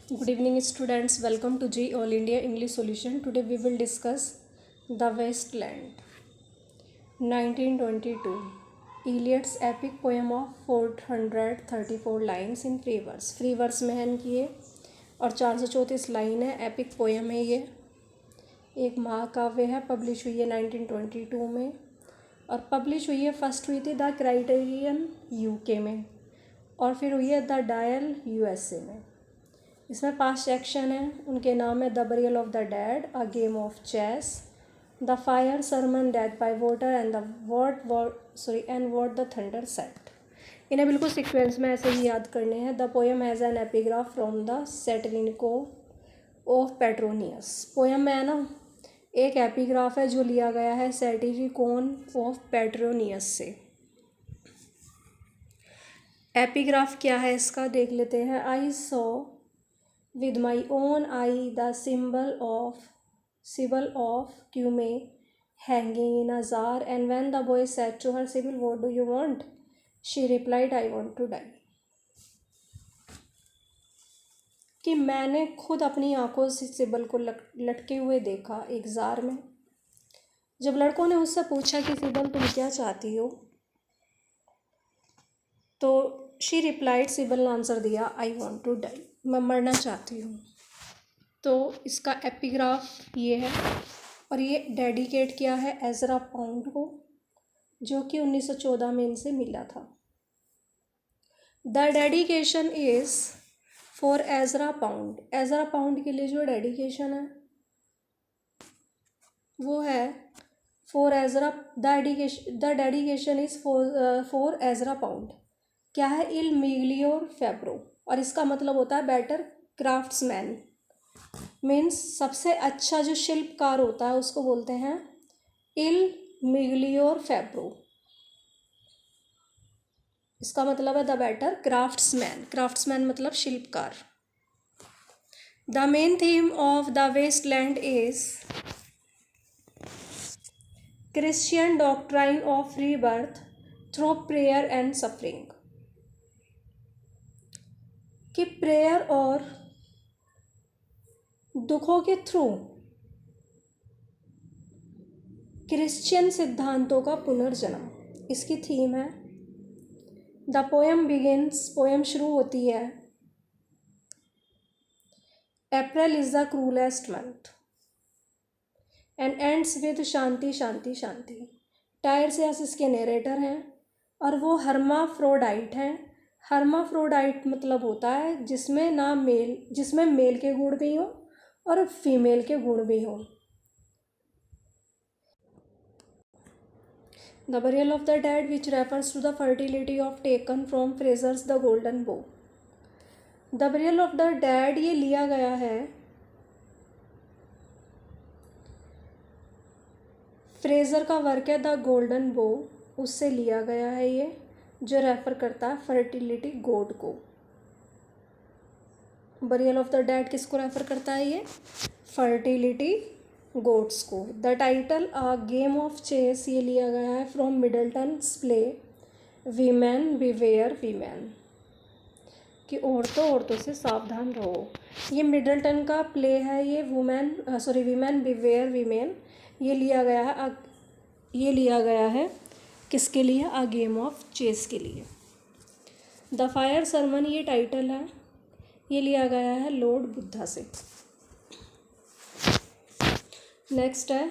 Good evening, students. Welcome to G All India English Solution. Today we will discuss The Wasteland, 1922. Eliot's epic poem of 434 lines in free verse. Free verse में है इनकी ये और 434 line है. Epic poem है ये, एक महाकाव्य है. पब्लिश हुई है 1922 में और पब्लिश हुई है, फर्स्ट हुई थी द क्राइटेरियन यूके में और फिर हुई है द डायल यूएसए में. इसमें 5 सेक्शन हैं. उनके नाम है the burial of the dead, a game of chess, the fire sermon, death by water and the what the thunder said. इन्हें बिल्कुल सीक्वेंस में ऐसे ही याद करने हैं. The poem has an epigraph from the Satyricon of Petronius. Poem में है ना एक एपिग्राफ है जो लिया गया है सेटरिकोन ऑफ पेट्रोनियस से. एपिग्राफ क्या है इसका देख लेते हैं. I saw with my own eye the symbol of Cume hanging in a jar, and when the boy said to her, Sybil, what do you want? She replied, I want to die. कि मैंने खुद अपनी आंखों से सिबल को लटके हुए देखा एक जार में. जब लड़कों ने उससे पूछा कि सिबल तुम क्या चाहती हो, तो शी रिप्लाइड, सिबल ने आंसर दिया, आई वॉन्ट टू डाई, मैं मरना चाहती हूँ. तो इसका एपिग्राफ ये है और ये डेडिकेट किया है एजरा पाउंड को, जो कि 1914 में इनसे मिला था. The dedication is for Ezra pound. Ezra pound के लिए जो डेडिकेशन है वो है for Ezra. The dedication is for Ezra pound. क्या है? इल मिग्लियोर फेब्रो, और इसका मतलब होता है बेटर क्राफ्ट्समैन. मीन्स सबसे अच्छा जो शिल्पकार होता है उसको बोलते हैं इल मिग्लियोर फेब्रो. इसका मतलब है द बेटर क्राफ्ट्समैन. क्राफ्ट्समैन मतलब शिल्पकार. The main theme of the waste land is Christian doctrine of rebirth through prayer and suffering. कि प्रेयर और दुखों के थ्रू क्रिश्चियन सिद्धांतों का पुनर्जन्म इसकी थीम है. The poem begins. पोएम शुरू होती है, April is the cruellest month and ends with shanti shanti shanti. Tiresias इसके नरेटर हैं और वो हर्माफ्रोडाइट हैं. हर्माफ्रोडाइट मतलब होता है जिसमें मेल के गुण भी हो और फीमेल के गुण भी हो. The burial of the dead which refers to the fertility of taken from Frazer's the golden bough. The burial of the dead ये लिया गया है फ्रेजर का वर्क है द गोल्डन बो, उससे लिया गया है ये, जो रेफर करता है फर्टिलिटी गॉड को. बरियल ऑफ द डेड किसको रेफर करता है? ये फर्टिलिटी गॉड्स को. The title a game of chess ये लिया गया है from Middleton's play women beware women, कि औरतों से सावधान रहो. ये मिडल्टन का प्ले है. ये वीमेन बिवेयर वीमेन ये लिया गया है किसके लिए? अ गेम ऑफ चेस के लिए. द फायर सरमन ये टाइटल है, ये लिया गया है लॉर्ड बुद्धा से. नेक्स्ट है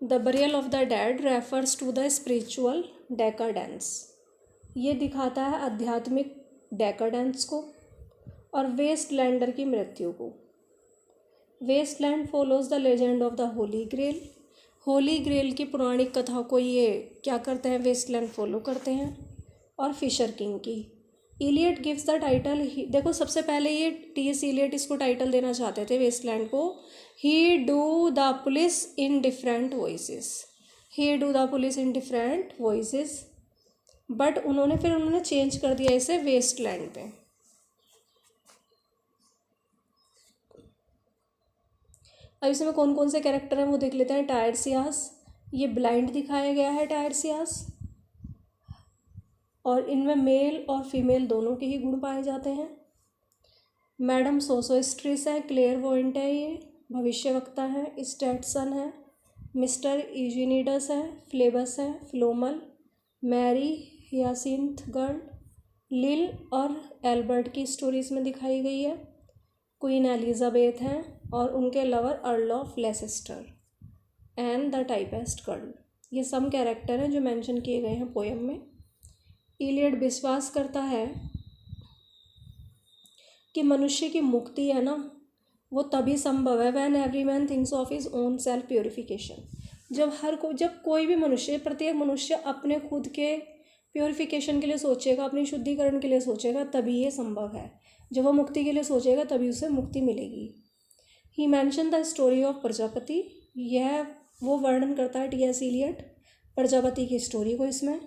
the burial of the dead refers to the spiritual decadence. ये दिखाता है आध्यात्मिक डेकाडेंस को और वेस्टलैंडर की मृत्यु को. Waste land follows the legend of the Holy Grail. Holy Grail की पौराणिक कथा को ये क्या करते हैं? वेस्टलैंड फॉलो करते हैं. और फिशर किंग की. Eliot gives the title. देखो सबसे पहले ये टी.एस. इलियट इसको टाइटल देना चाहते थे वेस्टलैंड को, ही do the police in different voices. He do the police in different voices, but उन्होंने चेंज कर दिया इसे वेस्टलैंड पे. अब इसमें कौन कौन से कैरेक्टर हैं वो देख लेते हैं. टायरसियास ये ब्लाइंड दिखाया गया है टायरसियास, और इनमें मेल और फीमेल दोनों के ही गुण पाए जाते हैं. मैडम सोसोस्ट्रिस है, क्लेयरवॉयंट है, ये भविष्यवक्ता है। स्टेटसन है, मिस्टर यूजिनिडस है, फ्लेबस है, फ्लोमल, मैरी हियासिंथ गर्ल, लिल और एल्बर्ट की स्टोरीज में दिखाई गई है। क्वीन एलिजाबेथ हैं और उनके lover Earl of Leicester and the typist girl. ये सब कैरेक्टर हैं जो मेंशन किए गए हैं पोएम में। इलियड विश्वास करता है कि मनुष्य की मुक्ति है ना, वो तभी संभव है when every man thinks of his own self purification. जब कोई भी मनुष्य, प्रत्येक मनुष्य अपने खुद के प्योरिफिकेशन के लिए सोचेगा, अपनी शुद्धिकरण के लिए सोचेगा, तभी ये संभव है। जब वो मुक्ति के लिए सोचेगा तभी उसे मुक्ति मिलेगी। He mention the story of Prajapati, यह वो वर्णन करता है टी.एस. इलियट प्रजापति की स्टोरी को इसमें।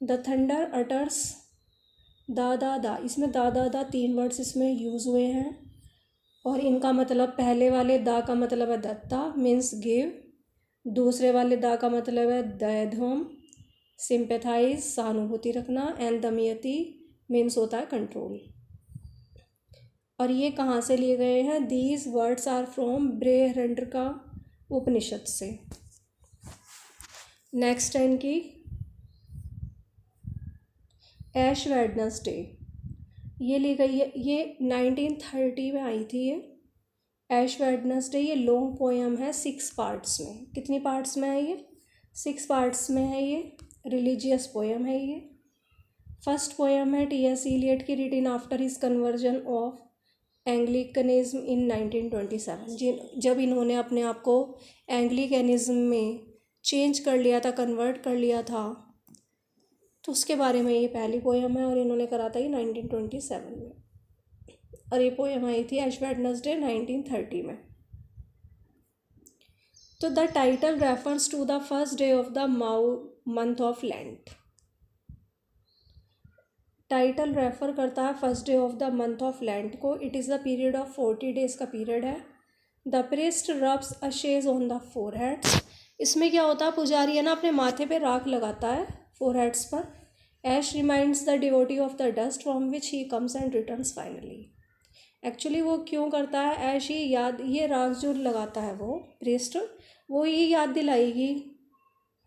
द थंडर अटर्स दा, इसमें दा 3 वर्ड्स इसमें यूज़ हुए हैं और इनका मतलब, पहले वाले दा का मतलब है दत्ता मीन्स गिव, दूसरे वाले दा का मतलब है दयध्वम सिंपैथाइज सहानुभूति रखना, एंड दमयति मीन्स होता है कंट्रोल। और ये कहाँ से लिए गए हैं? दीज वर्ड्स आर फ्रॉम बृहरंड्र का उपनिषद से। नेक्स्ट है इनकी ऐश वेडनेसडे, ये ली गई है, ये 1930 में आई थी। ये ऐश वेडनेसडे ये लॉन्ग पोएम है 6 पार्ट्स में। कितनी पार्ट्स में है ये? 6 पार्ट्स में है ये। रिलीजियस पोएम है ये। फर्स्ट पोएम है टी.एस. इलियट की, written after his conversion of Anglicanism in 1927। जब इन्होंने अपने आप को एंग्लिकनिज्म में चेंज कर लिया था, कन्वर्ट कर लिया था, तो उसके बारे में ये पहली पोएम है और इन्होंने करा था ये 1927 में। और ये पोएम आई थी ऐश वेडनेसडे 1930 में। तो the title refers to the first day of the month of Lent. Title refer करता है first day of the month of Lent को। It is the period of 40 days का पीरियड है। The priest rubs ashes on the foreheads. इसमें क्या होता है, पुजारी है ना अपने माथे पे राख लगाता है फोरहेड्स पर। Ash reminds the devotee of the dust from which he comes and returns finally. Actually वो क्यों करता है, ऐश ही याद, ये राख जो लगाता है वो प्रीस्ट, वो ये याद दिलाएगी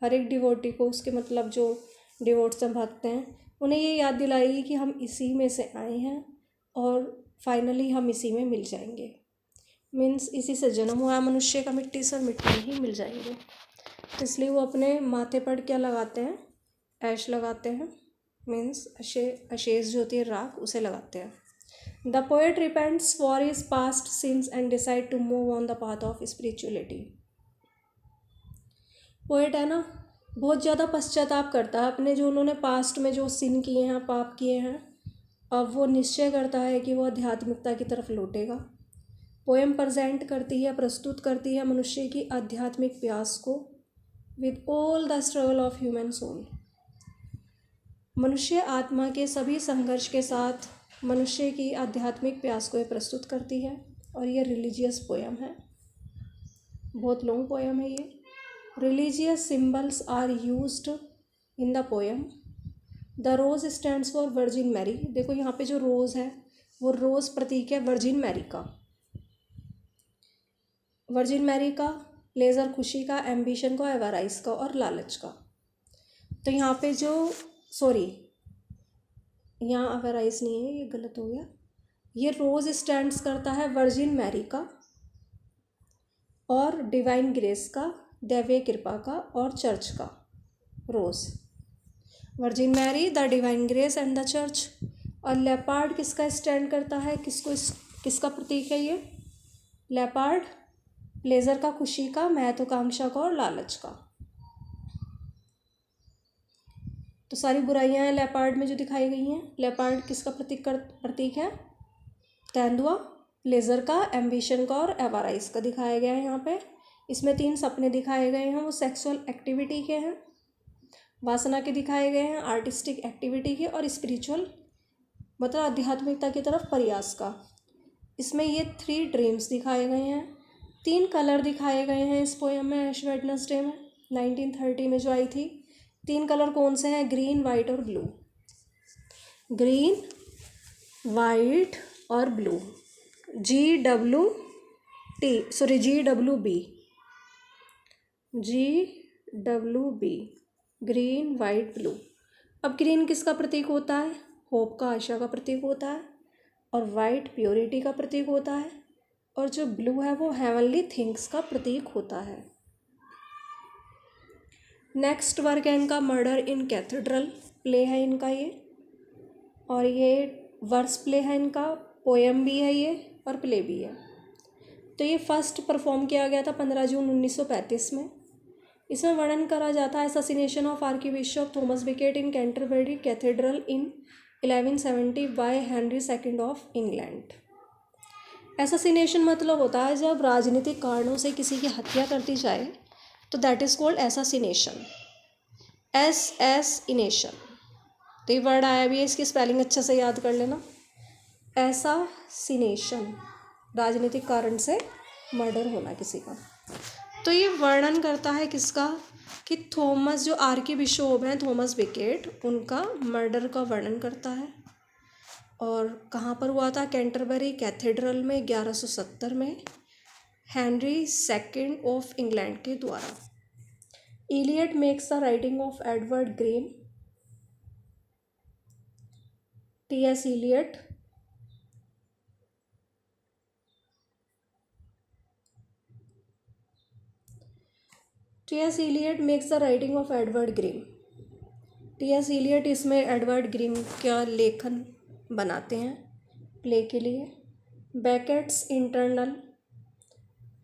हर एक डिवोटी को, उसके मतलब जो डिवोट्स हैं, भक्त हैं, उन्हें ये याद दिलाएगी कि हम इसी में से आए हैं और फाइनली हम इसी में मिल जाएंगे। मीन्स इसी से जन्म हुआ है मनुष्य का मिट्टी से, और मिट्टी में ही मिल जाएंगे। तो इसलिए वो अपने माथे पर क्या लगाते हैं, ऐश लगाते हैं। मीन्स अशेष जो होती है राख, उसे लगाते हैं। The poet repents for his past sins and decide to move on the path of spirituality. Poet है ना, बहुत ज़्यादा पश्चाताप करता है अपने जो उन्होंने पास्ट में जो सिन किए हैं, पाप किए हैं। अब वो निश्चय करता है कि वो आध्यात्मिकता की तरफ लौटेगा। पोएम प्रेजेंट करती है, प्रस्तुत करती है मनुष्य की आध्यात्मिक प्यास को with all the struggle of human soul. मनुष्य आत्मा के सभी संघर्ष के साथ मनुष्य की आध्यात्मिक प्यास को ये प्रस्तुत करती है। और ये रिलीजियस पोएम है, बहुत लॉन्ग पोएम है ये। Religious symbols are used in the poem. The rose stands for Virgin Mary. देखो यहाँ पे जो रोज़ है वो रोज़ प्रतीक है वर्जिन मैरी का। वर्जिन मैरी का, प्लेजर खुशी का, एम्बिशन का, एवराइज का और लालच का। तो यहाँ पे जो यहाँ एवराइज नहीं है, ये गलत हो गया। ये रोज़ स्टैंड्स करता है वर्जिन मैरी का और डिवाइन ग्रेस का, दैवीय कृपा का, और चर्च का। Rose Virgin Mary, the divine grace and the church. और लेपार्ड किसका स्टैंड करता है, किसका प्रतीक है ये? लेपार्ड प्लेजर का, खुशी का, महत्वाकांक्षा का और लालच का। तो सारी बुराइयां हैं लेपार्ड में जो दिखाई गई हैं। लेपार्ड किसका प्रतीक है? तेंदुआ, प्लेजर का, एम्बिशन का और एवराइज का दिखाया गया है यहाँ पे। इसमें 3 सपने दिखाए गए हैं, वो सेक्सुअल एक्टिविटी के हैं, वासना के दिखाए गए हैं, आर्टिस्टिक एक्टिविटी के, और स्पिरिचुअल मतलब आध्यात्मिकता की तरफ प्रयास का। इसमें ये 3 ड्रीम्स दिखाए गए हैं। 3 कलर दिखाए गए हैं इस पोएम में, ऐश वेडनेसडे में 1930 में जो आई थी। 3 कलर कौन से हैं? ग्रीन, वाइट और ब्लू। ग्रीन, वाइट और blue, GWB, green white blue. अब ग्रीन किसका प्रतीक होता है? होप का, आशा का प्रतीक होता है। और वाइट प्योरिटी का प्रतीक होता है। और जो ब्लू है वो हेवनली थिंग्स का प्रतीक होता है। नेक्स्ट वर्क है इनका मर्डर इन कैथेड्रल, प्ले है इनका ये, और ये वर्स प्ले है इनका, पोएम भी है ये और प्ले भी है। तो ये फर्स्ट परफॉर्म किया गया था 15 जून 1935 में। इसमें वर्णन करा जाता है assassination of archbishop Thomas Becket in Canterbury cathedral in 1170 by Henry second of England. Assassination मतलब होता है जब राजनीतिक कारणों से किसी की हत्या कर दी जाए, तो that is called assassination, S-S-enation. तो ये वर्ड आया भी है, इसकी स्पेलिंग अच्छे से याद कर लेना। एसासिनेशन, राजनीतिक कारण से मर्डर होना किसी का। तो ये वर्णन करता है किसका? कि थॉमस, जो आर्कबिशप हैं थॉमस बिकेट, उनका मर्डर का वर्णन करता है। और कहाँ पर हुआ था? कैंटरबरी कैथेड्रल में 1170 में, हेनरी सेकंड ऑफ इंग्लैंड के द्वारा। Eliot makes the writing of Edward Grim, T.S. Eliot makes the writing of Edward Grim. T.S. Eliot इसमें एडवर्ड ग्रीम का लेखन बनाते हैं प्ले के लिए। बैकेट्स इंटरनल,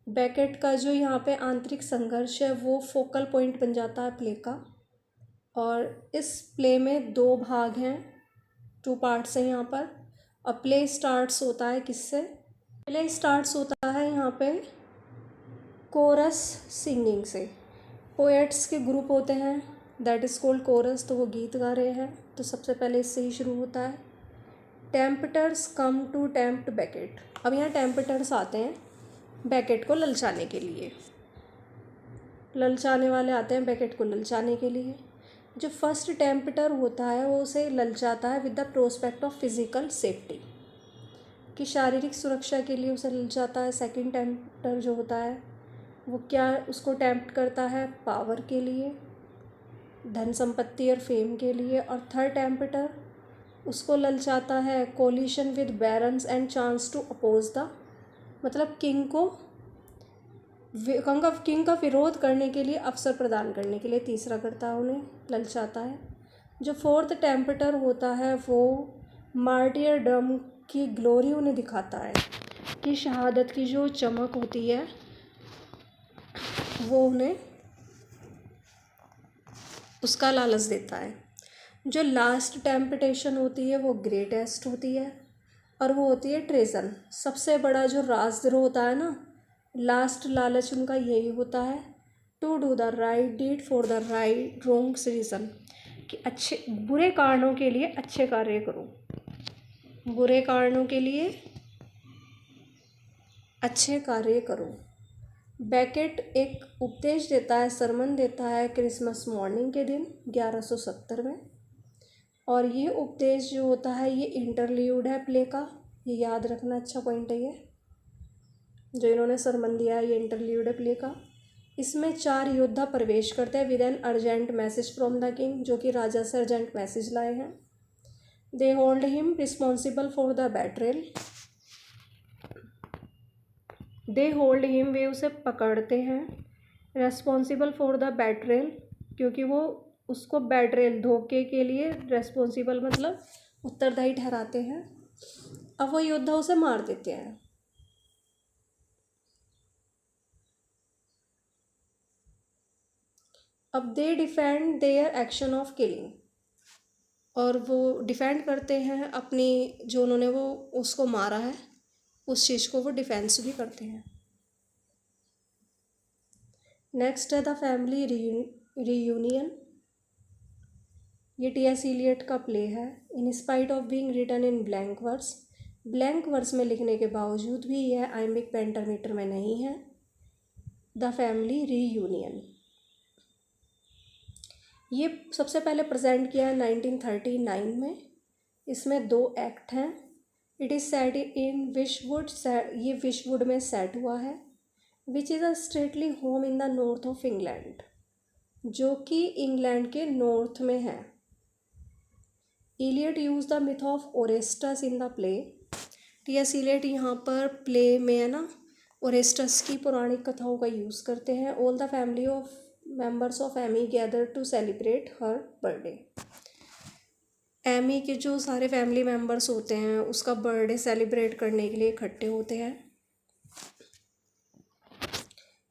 बैकेट का जो यहाँ पे आंतरिक संघर्ष है वो फोकल पॉइंट बन जाता है प्ले का। और इस प्ले में 2 भाग हैं, 2 पार्ट्स हैं यहाँ पर। अब प्ले स्टार्ट्स होता है किससे? प्ले स्टार्ट्स होता है यहाँ पे कोरस सिंगिंग से। पोएट्स के ग्रुप होते हैं, दैट इज़ कॉल्ड कोरस, तो वो गीत गा रहे हैं, तो सबसे पहले इससे ही शुरू होता है। टेम्पटर्स कम टू टेम्प्ट बैकेट। अब यहाँ टेम्पटर्स आते हैं बैकेट को ललचाने के लिए, ललचाने वाले आते हैं बैकेट को ललचाने के लिए। जो फर्स्ट टेम्पटर होता है वो उसे ललचाता है with the prospect of physical safety, कि शारीरिक सुरक्षा के लिए उसे ललचाता है। सेकंड टेम्पटर जो होता है वो क्या उसको टेम्प्ट करता है? पावर के लिए, धन संपत्ति और फेम के लिए। और थर्ड टेम्पटर उसको ललचाता है coalition with barons and chance to oppose the, मतलब किंग का विरोध करने के लिए, अवसर प्रदान करने के लिए तीसरा करता है, उन्हें ललचाता है। जो फोर्थ टेम्पटर होता है वो मार्टियरडम की ग्लोरी उन्हें दिखाता है, कि शहादत की जो चमक होती है वो उन्हें उसका लालच देता है। जो लास्ट टेम्पटेशन होती है वो ग्रेटेस्ट होती है, और वो होती है ट्रेजन। सबसे बड़ा जो राजद्रोह होता है ना, लास्ट लालच उनका यही होता है, to do the right deed for the right wrong reason, कि अच्छे बुरे कारणों के लिए अच्छे कार्य करो, बुरे कारणों के लिए अच्छे कार्य करो। बैकेट एक उपदेश देता है, सरमन देता है क्रिसमस मॉर्निंग के दिन 1170 में। और ये उपदेश जो होता है ये इंटरल्यूड है प्ले का, ये याद रखना, अच्छा पॉइंट है ये, जो इन्होंने सरमन दिया है ये इंटरल्यूड है प्ले का। इसमें 4 योद्धा प्रवेश करते हैं with an urgent message from the king, जो कि राजा से अर्जेंट मैसेज लाए हैं। They hold him responsible for the betrayal, they hold him, वे उसे पकड़ते हैं, रेस्पॉन्सिबल फॉर द बैटरेल, क्योंकि वो उसको बैटरेल, धोखे के लिए रेस्पॉन्सिबल मतलब उत्तरदायी ठहराते हैं। अब वो योद्धा उसे मार देते हैं। अब they defend their action of killing, और वो डिफेंड करते हैं अपनी, जो उन्होंने वो उसको मारा है उस चीज़ को वो डिफेंस भी करते हैं। नेक्स्ट है द फैमिली रीयूनियन। ये T.S. Eliot का प्ले है। In spite of being written in blank verse, blank verse में लिखने के बावजूद भी यह आइमिक पेंटामीटर में नहीं है। द फैमिली रीयूनियन ये सबसे पहले प्रेजेंट किया है 1939 में। इसमें 2 एक्ट हैं, it is set in Wishwood, ये विशवुड में सेट हुआ है। Which is a stately home in the north of England, जो कि इंग्लैंड के नॉर्थ में है। Eliot use the myth of Orestes in the play. T S. Eliot यहाँ पर प्ले में है ना ओरेस्टस की पौराणिक कथाओं का यूज़ करते हैं। All the family of members of Amy gather to celebrate her birthday. Amy के जो सारे फैमिली मेम्बर्स होते हैं उसका बर्थडे सेलिब्रेट करने के लिए इकट्ठे होते हैं।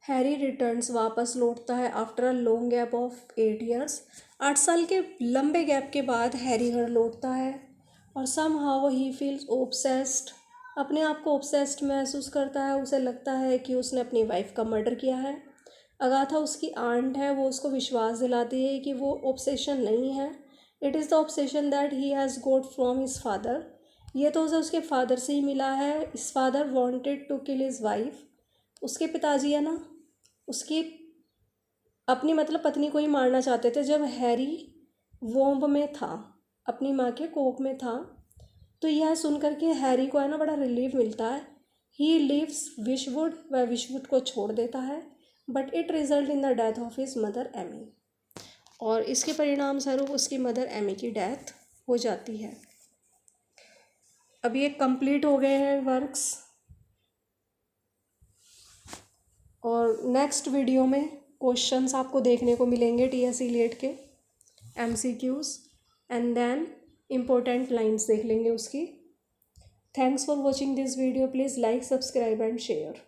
हैरी रिटर्न्स, वापस लौटता है after a long gap of 8 years. 8 साल के लंबे गैप के बाद हैरी घर लौटता है और somehow he feels obsessed, अपने आप को ऑब्सेस्ड महसूस करता है। उसे लगता है कि उसने अपनी वाइफ का मर्डर किया है। अगाथा उसकी आंट है, वो उसको विश्वास दिलाती है कि वो ऑब्सेशन नहीं है। It is the obsession that he has got from his father, ये तो उसे उसके फादर से ही मिला है। His father wanted to kill his wife, उसके पिताजी है ना उसकी अपनी मतलब पत्नी को ही मारना चाहते थे जब हैरी वोम्ब में था, अपनी माँ के कोख में था। तो यह सुन कर के हैरी को है ना बड़ा रिलीफ मिलता है। ही लीव्स विशवुड, वह विशवुड को छोड़ देता है। But it result in the death of his mother Amy, और इसके परिणाम स्वरूप उसकी मदर एमी की डेथ हो जाती है। अब ये कंप्लीट हो गए हैं वर्क्स, और नेक्स्ट वीडियो में क्वेश्चंस आपको देखने को मिलेंगे टी.एस. इलियट के MCQs, and then important lines देख लेंगे उसकी। Thanks for watching this video, please like, subscribe and share.